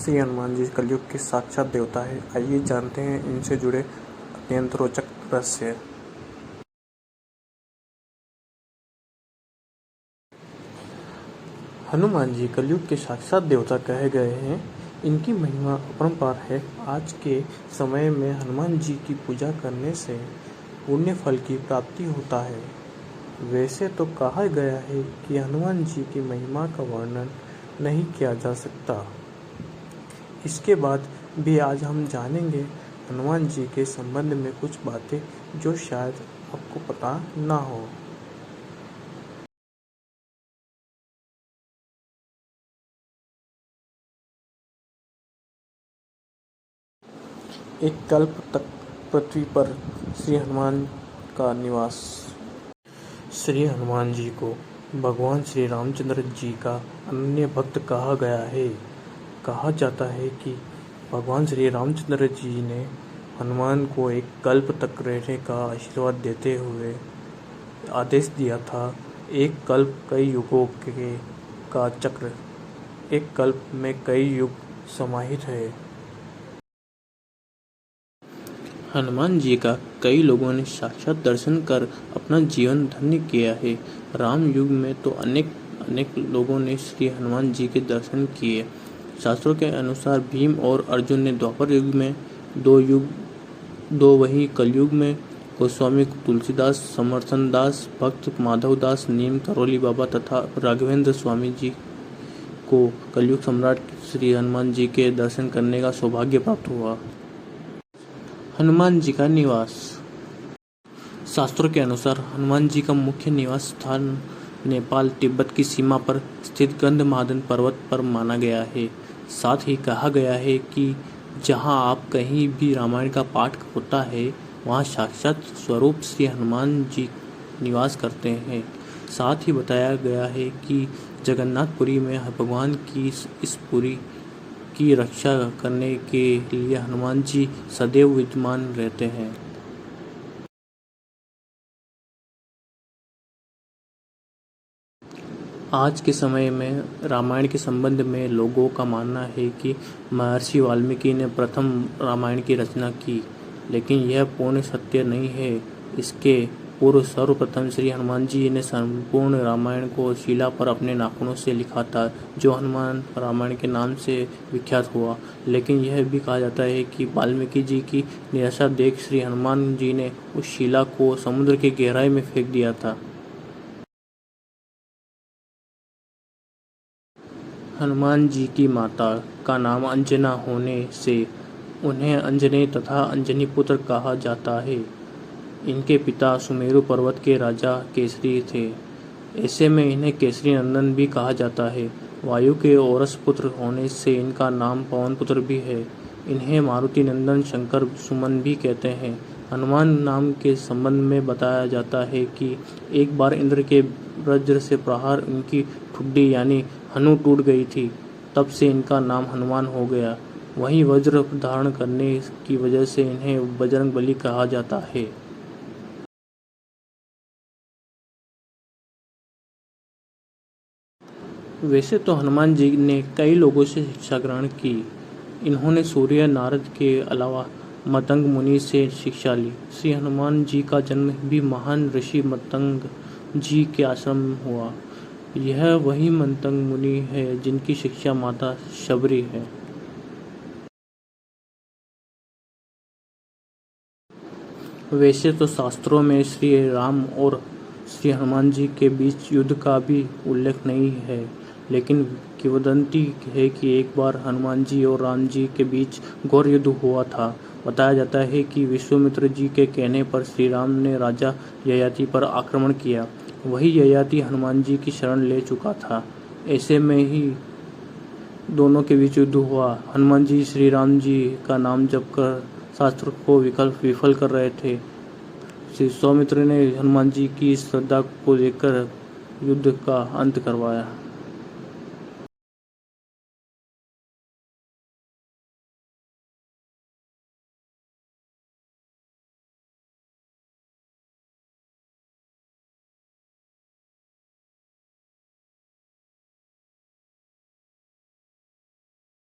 श्री हनुमान जी कलयुग के साक्षात देवता है। आइए जानते हैं इनसे जुड़े अत्यंत रोचक रहस्य। हनुमान जी कलयुग के साक्षात देवता कहे गए हैं। इनकी महिमा अपरंपार है। आज के समय में हनुमान जी की पूजा करने से पुण्य फल की प्राप्ति होता है। वैसे तो कहा गया है कि हनुमान जी की महिमा का वर्णन नहीं किया जा सकता। इसके बाद भी आज हम जानेंगे हनुमान जी के संबंध में कुछ बातें जो शायद आपको पता ना हो। एक कल्प तक पृथ्वी पर श्री हनुमान का निवास। श्री हनुमान जी को भगवान श्री रामचंद्र जी का अनन्य भक्त कहा गया है। कहा जाता है कि भगवान श्री रामचंद्र जी ने हनुमान को एक कल्प तक रहने का आशीर्वाद देते हुए आदेश दिया था। एक कल्प कई युगों का चक्र, एक कल्प में कई युग समाहित है। हनुमान जी का कई लोगों ने साक्षात दर्शन कर अपना जीवन धन्य किया है। राम युग में तो अनेक लोगों ने श्री हनुमान जी के दर्शन किए। शास्त्रों के अनुसार भीम और अर्जुन ने द्वापर युग में दो वहीं कलयुग में गोस्वामी तुलसीदास, समर्थन दास, भक्त माधव दास, नीम करोली बाबा तथा राघवेंद्र स्वामी जी को कलयुग सम्राट श्री हनुमान जी के दर्शन करने का सौभाग्य प्राप्त हुआ। हनुमान जी का निवास। शास्त्रों के अनुसार हनुमान जी का मुख्य निवास स्थान नेपाल तिब्बत की सीमा पर स्थित गंधमादन पर्वत पर माना गया है। साथ ही कहा गया है कि जहां आप कहीं भी रामायण का पाठ होता है वहां साक्षात स्वरूप श्री हनुमान जी निवास करते हैं। साथ ही बताया गया है कि जगन्नाथपुरी में भगवान की इस पुरी की रक्षा करने के लिए हनुमान जी सदैव विद्यमान रहते हैं। आज के समय में रामायण के संबंध में लोगों का मानना है कि महर्षि वाल्मीकि ने प्रथम रामायण की रचना की, लेकिन यह पूर्ण सत्य नहीं है। इसके पूर्व सर्वप्रथम श्री हनुमान जी ने संपूर्ण रामायण को शिला पर अपने नाखूनों से लिखा था, जो हनुमान रामायण के नाम से विख्यात हुआ। लेकिन यह भी कहा जाता है कि वाल्मीकि जी की निराशा देख श्री हनुमान जी ने उस शिला को समुद्र की गहराई में फेंक दिया था। हनुमान जी की माता का नाम अंजना होने से उन्हें अंजने तथा अंजनी पुत्र कहा जाता है। इनके पिता सुमेरु पर्वत के राजा केसरी थे। ऐसे में इन्हें केसरी नंदन भी कहा जाता है। वायु के औरस पुत्र होने से इनका नाम पवन पुत्र भी है। इन्हें मारुति नंदन, शंकर सुमन भी कहते हैं। हनुमान नाम के संबंध में बताया जाता है कि एक बार इंद्र के वज्र से प्रहार इनकी ठुड्डी यानी हनु टूट गई थी। तब से इनका नाम हनुमान हो गया। वहीं वज्र धारण करने की वजह से इन्हें बजरंगबली कहा जाता है। वैसे तो हनुमान जी ने कई लोगों से शिक्षा ग्रहण की। इन्होंने सूर्य, नारद के अलावा मतंग मुनि से शिक्षा ली। श्री हनुमान जी का जन्म भी महान ऋषि मतंग जी के आश्रम में हुआ। यह वही मतंग मुनि है जिनकी शिक्षा माता शबरी है। वैसे तो शास्त्रों में श्री राम और श्री हनुमान जी के बीच युद्ध का भी उल्लेख नहीं है, लेकिन किंवदंती है कि एक बार हनुमान जी और राम जी के बीच घोर युद्ध हुआ था। बताया जाता है कि विश्वामित्र जी के कहने पर श्री राम ने राजा ययाति पर आक्रमण किया। वही ययाति हनुमान जी की शरण ले चुका था। ऐसे में ही दोनों के बीच युद्ध हुआ। हनुमान जी श्री राम जी का नाम जप कर शास्त्र को विफल कर रहे थे। श्री विश्वामित्र ने हनुमान जी की श्रद्धा को देखकर युद्ध का अंत करवाया।